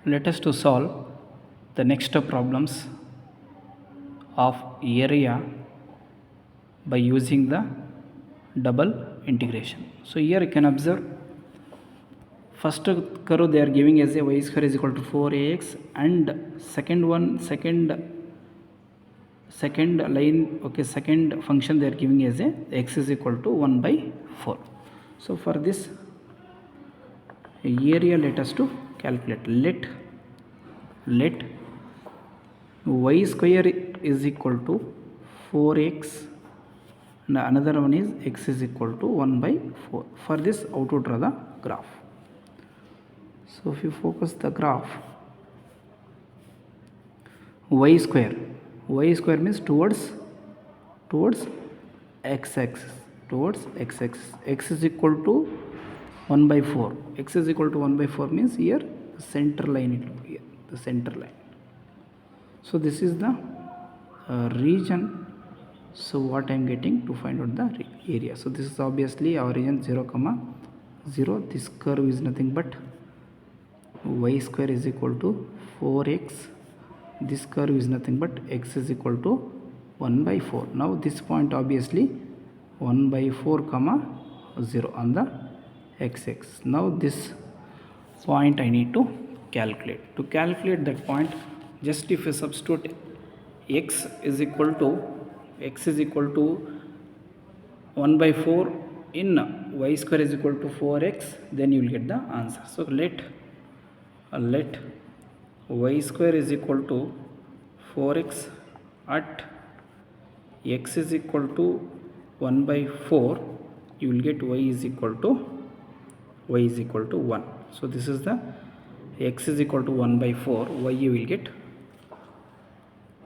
Let us to solve the next problems of area by using the double integration. So here you can observe first curve they are giving as a y square is equal to 4ax, and second line, okay, second function they are giving as a x is equal to 1 by 4. So for this area, let us to calculate. Let y square is equal to 4x and another one is x is equal to 1 by 4. For this, how to draw the graph? So if you focus the graph, y square means towards x-axis, x is equal to 1 by 4. X is equal to 1 by 4 means here the center line, it will be here, the center line. So this is the region. So what I am getting to find out the area. So this is obviously our region 0, 0. This curve is nothing but y square is equal to 4x. This curve is nothing but x is equal to 1 by 4. Now this point obviously 1 by 4 0 on the x-axis. Now this point I need to calculate. To calculate that point, just if you substitute x is equal to 1 by 4 in y square is equal to 4x, then you will get the answer. So let y square is equal to 4x at x is equal to 1 by 4, you will get y is equal to 1. So this is the x is equal to 1 by 4, y you will get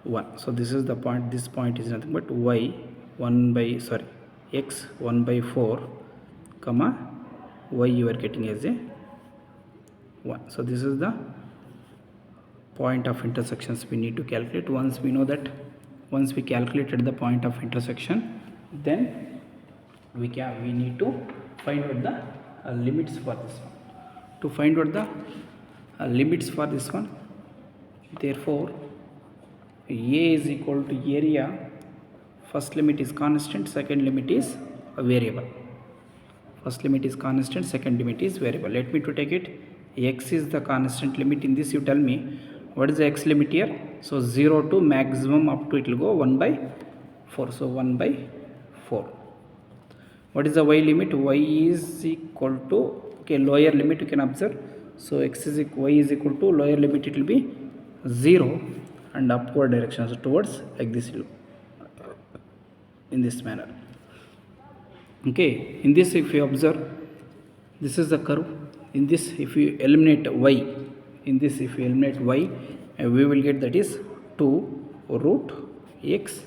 1. So this is the point. This point is nothing but x 1 by 4 comma y you are getting as a 1. So this is the point of intersections we need to calculate. Once we calculated the point of intersection, then we need to find out the limits for this one. To find out the limits for this one, therefore a is equal to area. First limit is constant, second limit is a variable. First limit is constant, second limit is variable. Let me to take it. X is the constant limit. In this you tell me what is the x limit here. So 0 to maximum up to it will go 1 by 4. So 1 by 4. What is the y limit? Y is equal to, okay, lower limit you can observe. So y is equal to lower limit, it will be 0 and upward direction, so towards like this, in this manner. Okay, in this if you observe, this is the curve. In this if you eliminate y, we will get that is 2 root x.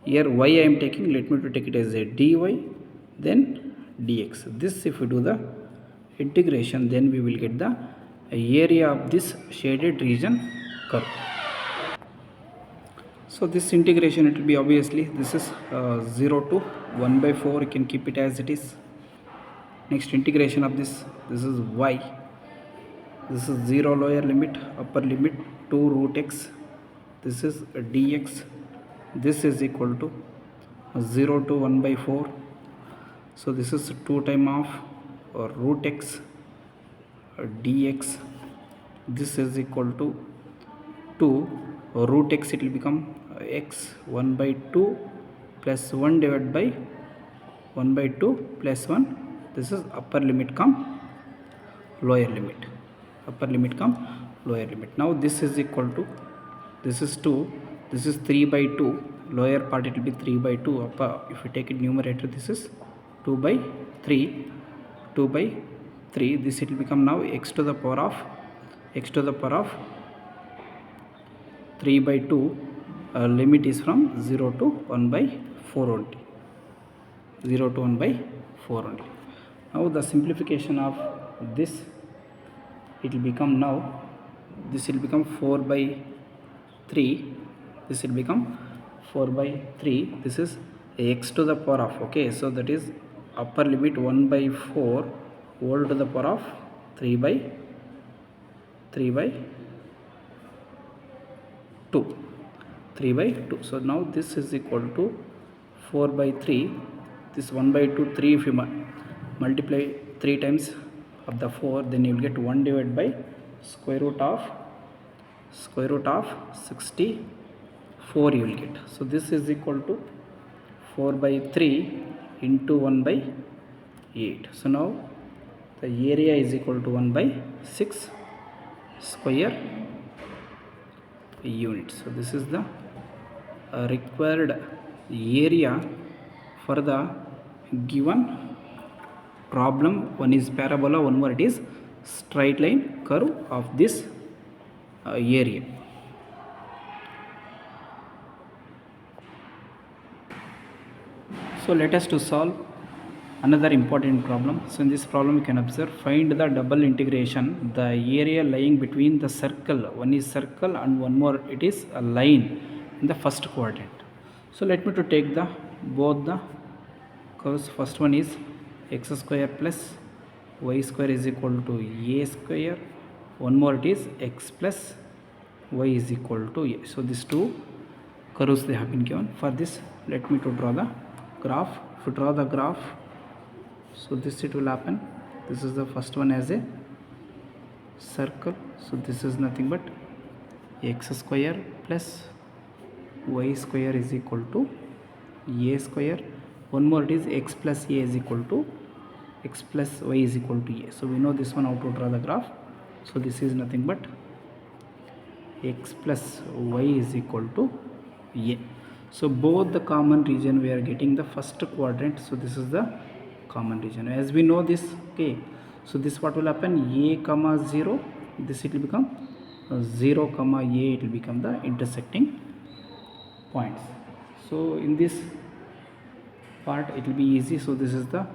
Here y I am taking, let me to take it as a dy, then dx. This if we do the integration, then we will get the area of this shaded region curve. So this integration, it will be obviously, this is 0 to 1 by 4, you can keep it as it is. Next integration of this is y, this is 0 lower limit, upper limit 2 root x, this is dx, this is equal to 0 to 1 by 4, so this is 2 times of root x dx, this is equal to 2 root x, it will become x 1 by 2 plus 1 divided by 1 by 2 plus 1, this is upper limit come lower limit, Now this is equal to, this is 2, this is 3 by 2, lower part it will be 3 by 2, upper, if you take it numerator, this is 2 by 3, this it will become now x to the power of 3 by 2, limit is from 0 to 1 by 4 only. Now the simplification of this, it will become now, this will become 4 by 3, this will become 4 by 3, this is x to the power of, okay, so that is upper limit 1 by 4 whole to the power of 3 by 2, 3 by 2. So now this is equal to 4 by 3, this 1 by 2, 3, if you multiply 3 times of the 4, then you will get 1 divided by square root of 64 you will get. So this is equal to 4 by 3 into 1 by 8. So now the area is equal to 1 by 6 square units. So this is the required area for the given problem. One is parabola, one more it is straight line curve of this area. So let us to solve another important problem. So in this problem you can observe, find the double integration, the area lying between the circle, one is circle and one more it is a line in the first quadrant. So let me to take the both the curves. First one is x square plus y square is equal to a square, one more it is x plus y is equal to a. So these two curves they have been given. For this let me to draw the graph. If you draw the graph, so this it will happen. This is the first one as a circle, so this is nothing but x square plus y square is equal to a square, one more it is x plus a is equal to x plus y is equal to a. So we know this one how to draw the graph. So this is nothing but x plus y is equal to a. So both the common region we are getting the first quadrant, so this is the common region as we know this. Okay, so this what will happen, a comma 0, this it will become 0 comma a, it will become the intersecting points. So in this part it will be easy. So this is the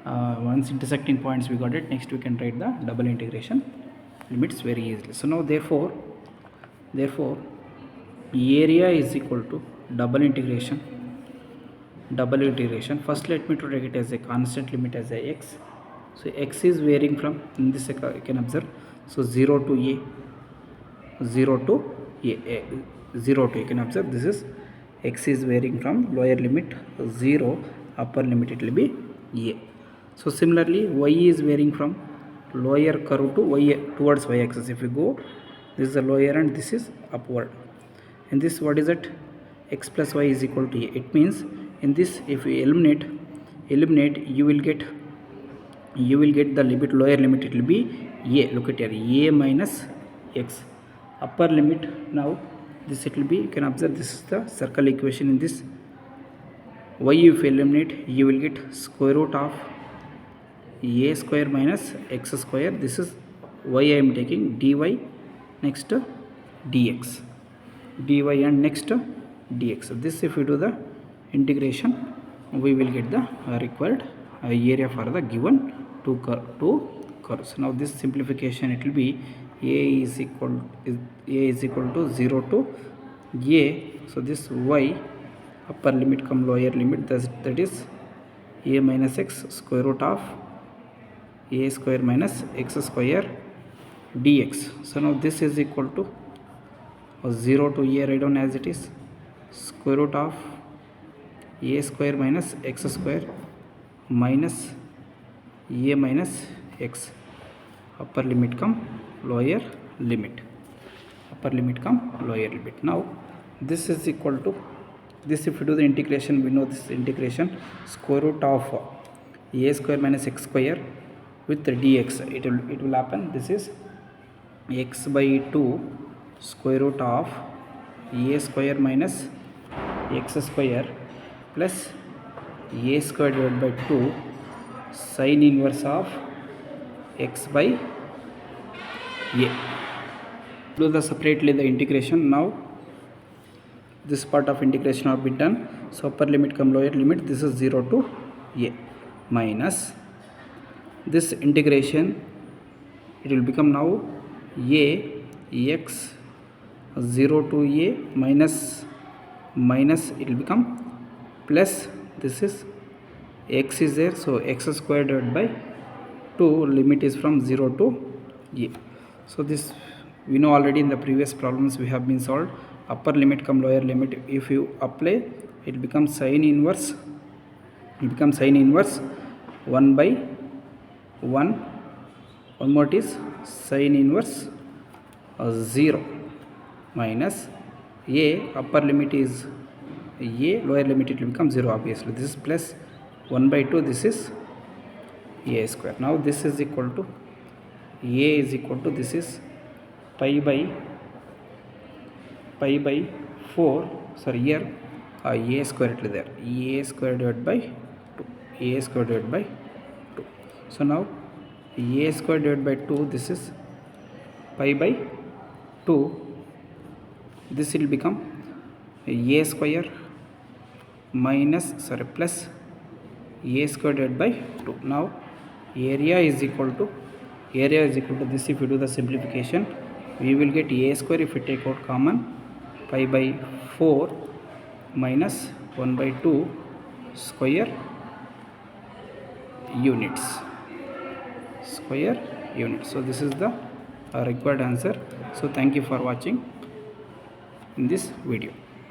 once intersecting points we got it, next we can write the double integration limits very easily. So now therefore area is equal to double integration. First let me to take it as a constant limit as a x. So x is varying from, in this you can observe, so 0 to a, 0 to you can observe this is x is varying from lower limit 0, upper limit it will be a. So similarly y is varying from lower curve to y towards y axis. If you go, this is the lower and this is upward. In this what is it, x plus y is equal to a. It means in this if we eliminate you will get the limit, lower limit it will be a. Look at here, a minus x, upper limit. Now this it will be, you can observe this is the circle equation. In this y if you eliminate you will get square root of a square minus x square. This is y I am taking, dy next dx, dy and next dx. So this if we do the integration we will get the required area for the given two curves. Now this simplification it will be a is equal to 0 to a. So this y upper limit come lower limit, that is a minus x square root of a square minus x square dx. So now this is equal to 0 to a, write down as it is, square root of a square minus x square minus a minus x, upper limit come lower limit, Now this is equal to this. If you do the integration, we know this integration, square root of a square minus x square with the dx, it will happen. This is x by 2 square root of a square minus x square plus a square divided by 2 sin inverse of x by a. Do the separately the integration. Now this part of integration have been done. So upper limit come lower limit, this is 0 to a minus this integration, it will become now a x 0 to a minus it will become plus, this is x is there, so x square divided by 2, limit is from 0 to a. So this we know already in the previous problems we have been solved. upper limit come lower limit, if you apply, it becomes sin inverse 1 by 1. One more is sin inverse 0 minus a, upper limit is a, lower limit it will become 0 obviously. This is plus 1 by 2, this is a square. Now this is equal to a is equal to, this is pi by 4, sorry here a square it is there, a square divided by 2, a square divided by 2. So now a square divided by 2, this is pi by 2, this will become a square minus, sorry, plus a square divided by 2. Now area is equal to this. If you do the simplification, we will get a square, if we take out common, pi by 4 minus 1 by 2 square units. So this is the required answer. So thank you for watching in this video.